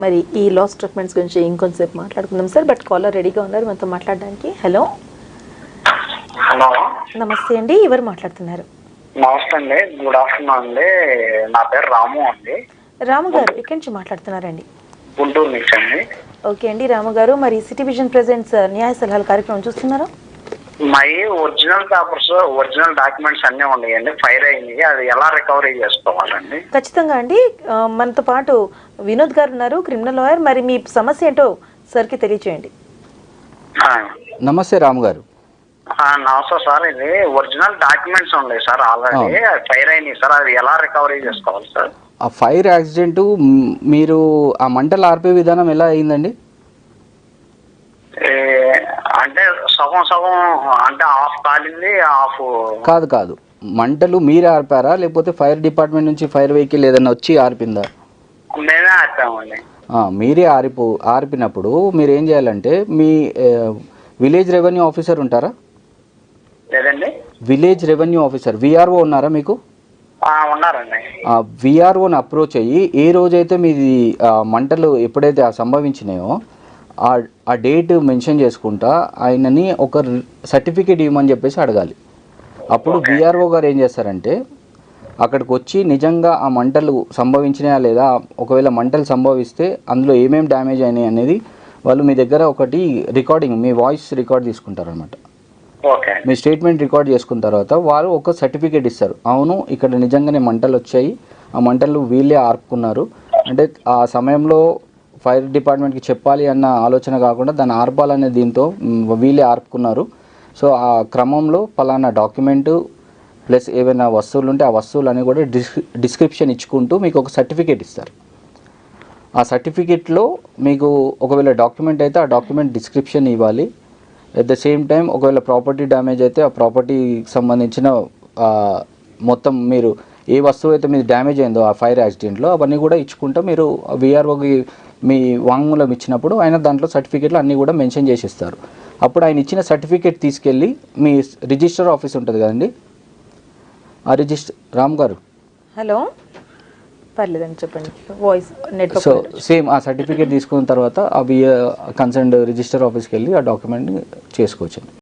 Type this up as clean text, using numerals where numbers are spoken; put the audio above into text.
మరి ఈ loss treatments గురించి ఇంకొంచెంసేపు మాట్లాడుకుందాం సార్. బట్ కాలర్ రెడీగా ఉన్నారు మనతో మాట్లాడడానికి. హలో హలో, నమస్తే అండి, ఎవరు మాట్లాడుతున్నారు? నమస్తే అండి, గుడ్ ఆఫ్టర్నూన్ అండి. నా పేరు రాము అండి. రాము గారు ఎక్కడి నుంచి మాట్లాడుతున్నారండి? గుంటూరు నుంచి అండి. ఓకే అండి రాము గారు, మరి సిటీ విజన్ ప్రెజెంట్స్ న్యాయ సలహాల కార్యక్రమం చూస్తున్నారా? My original papers, original documents అన్నీ ఉన్నాయండి, ఫైర్ అయ్యింది. అది ఎలా రికవరీ చేసుకోవాలండి? ఖచ్చితంగా అండి. మనతో పాటు వినోద్ గారు ఉన్నారు, క్రిమినల్ లాయర్. మరి మీ సమస్య ఏంటో సార్కి తెలియచేయండి. నమస్తే రాము గారు. నమస్తే సార్. ఇది ఒరిజినల్ డాక్యుమెంట్స్ ఉన్నాయి సార్, ఆల్రెడీ ఫైర్ అయినాయి సార్. అది ఎలా రికవరీ చేసుకోవాలి సార్? ఆ ఫైర్ యాక్సిడెంట్ మీరు ఆ మంటలు ఆర్పే విధానం ఎలా అయిందండి? అంటే సగం సగం, అంటే హాఫ్ కాలింది, హాఫ్ కాదు మంటలు మీరే ఆర్పారా లేకపోతే ఫైర్ డిపార్ట్మెంట్ నుంచి ఫైర్ వెహికల్ ఏదైనా వచ్చి ఆర్పిందా? మేమే ఆపామండి. మీరే ఆర్పినప్పుడు మీరు ఏం చేయాలంటే మీ విలేజ్ రెవెన్యూ ఆఫీసర్ ఉంటారా? లేదండి. విలేజ్ రెవెన్యూ ఆఫీసర్ విఆర్ఓ ఉన్నారా మీకు? ఉన్నారండి. విఆర్ఓని అప్రోచ్ అయ్యి ఏ రోజైతే మీది మంటలు ఎప్పుడైతే సంభవించినాయో ఆ డేట్ మెన్షన్ చేసుకుంటా ఆయనని ఒక సర్టిఫికేట్ ఇవ్వమని చెప్పేసి అడగాలి. అప్పుడు విఆర్ఓ గారు ఏం చేస్తారంటే అక్కడికి వచ్చి నిజంగా ఆ మంటలు సంభవించినాయా లేదా, ఒకవేళ మంటలు సంభవిస్తే అందులో ఏమేమి డ్యామేజ్ అయినాయి అనేది వాళ్ళు మీ దగ్గర ఒకటి రికార్డింగ్, మీ వాయిస్ రికార్డ్ తీసుకుంటారనమాట. మీ స్టేట్మెంట్ రికార్డ్ చేసుకున్న తర్వాత వారు ఒక సర్టిఫికేట్ ఇస్తారు. అవును, ఇక్కడ నిజంగానే మంటలు వచ్చాయి, ఆ మంటలు వీళ్ళే ఆర్పుకున్నారు అంటే ఆ సమయంలో ఫైర్ డిపార్ట్మెంట్కి చెప్పాలి అన్న ఆలోచన కాకుండా దాన్ని ఆర్పాలనే దీంతో వీళ్ళే ఆర్పుకున్నారు. సో ఆ క్రమంలో పలానా డాక్యుమెంటు ప్లస్ ఏవైనా వస్తువులు ఉంటే ఆ వస్తువులని కూడా డిస్క్రిప్షన్ ఇచ్చుకుంటూ మీకు ఒక సర్టిఫికేట్ ఇస్తారు. ఆ సర్టిఫికేట్లో మీకు ఒకవేళ డాక్యుమెంట్ అయితే ఆ డాక్యుమెంట్ డిస్క్రిప్షన్ ఇవ్వాలి. ఎట్ ద సేమ్ టైం ఒకవేళ ప్రాపర్టీ డ్యామేజ్ అయితే ఆ ప్రాపర్టీకి సంబంధించిన మొత్తం మీరు ఏ వస్తువు అయితే మీరు డ్యామేజ్ అయిందో ఆ ఫైర్ యాక్సిడెంట్లో అవన్నీ కూడా ఇచ్చుకుంటూ మీరు విఆర్ఓకి మీ వాంగ్మూలం ఇచ్చినప్పుడు ఆయన దాంట్లో సర్టిఫికేట్లు అన్నీ కూడా మెన్షన్ చేసి ఇస్తారు. అప్పుడు ఆయన ఇచ్చిన సర్టిఫికేట్ తీసుకెళ్ళి మీ రిజిస్టర్ ఆఫీస్ ఉంటుంది కదండి, ఆ రిజిస్టర్ రామ్ గారు. హలో, పర్లేదండి చెప్పండి. Voice network. సో సేమ్ ఆ సర్టిఫికేట్ తీసుకున్న తర్వాత అవి కన్సర్న్డ్ రిజిస్టర్ ఆఫీస్కి వెళ్ళి ఆ డాక్యుమెంట్ని చేసుకోవచ్చు.